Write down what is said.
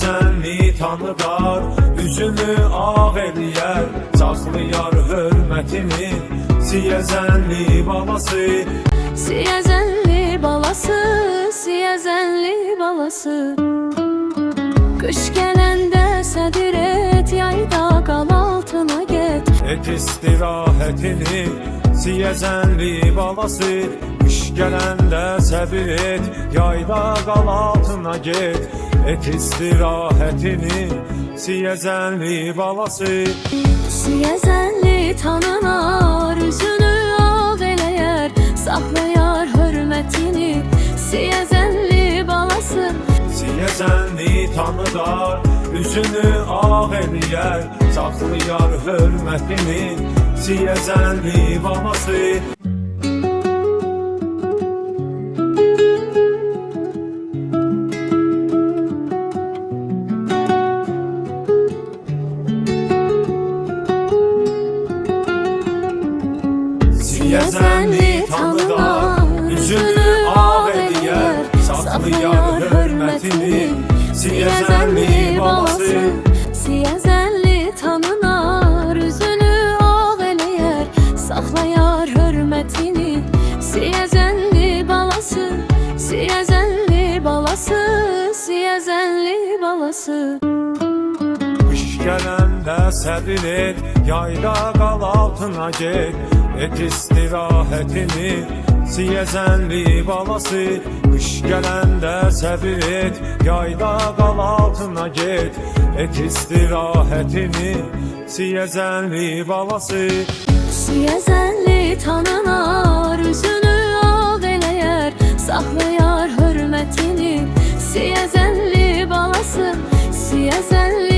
Siyəzənli tanıdar, üzünü ağ eləyər, saxlayar hörmətini. Siyəzənli balası, Siyəzənli balası, Siyəzənli balası. Qış gələndə sədir et, yayda qal altına get. et istirahətini. Siyəzənli balası, qış gələndə səbir et, yayda qal altına get. Et istirahətini. Siyəzənli balası, Siyəzənli tanınar, üzünü ağ eləyər, saxlayar hörmətini. Siyəzənli balası, Siyəzənli tanıdar, üzünü ağ eləyər, saxlayar hörmətini. Siyəzənli balası, Siyəzənli tanıdar, üzünü ağ eləyər, saxlayar hörmətini. Siyəzənli balası, Siyəzənli tanınar, üzünü ağ eləyər, saxlayar hörmətini. Siyəzənli balası, Siyəzənli balası, Siyəzənli balası. qış gələndə səbir et, yayda qal altına get. Et istirahətini. Siyəzənli balası, qış gələndə səbir et, yayda qal altına get. Et istirahətini. Siyəzənli balası, Siyəzənli tanınar, üzünü ağ eləyər, saxlayar hörmətini. Siyəzənli balası, Siyəzənli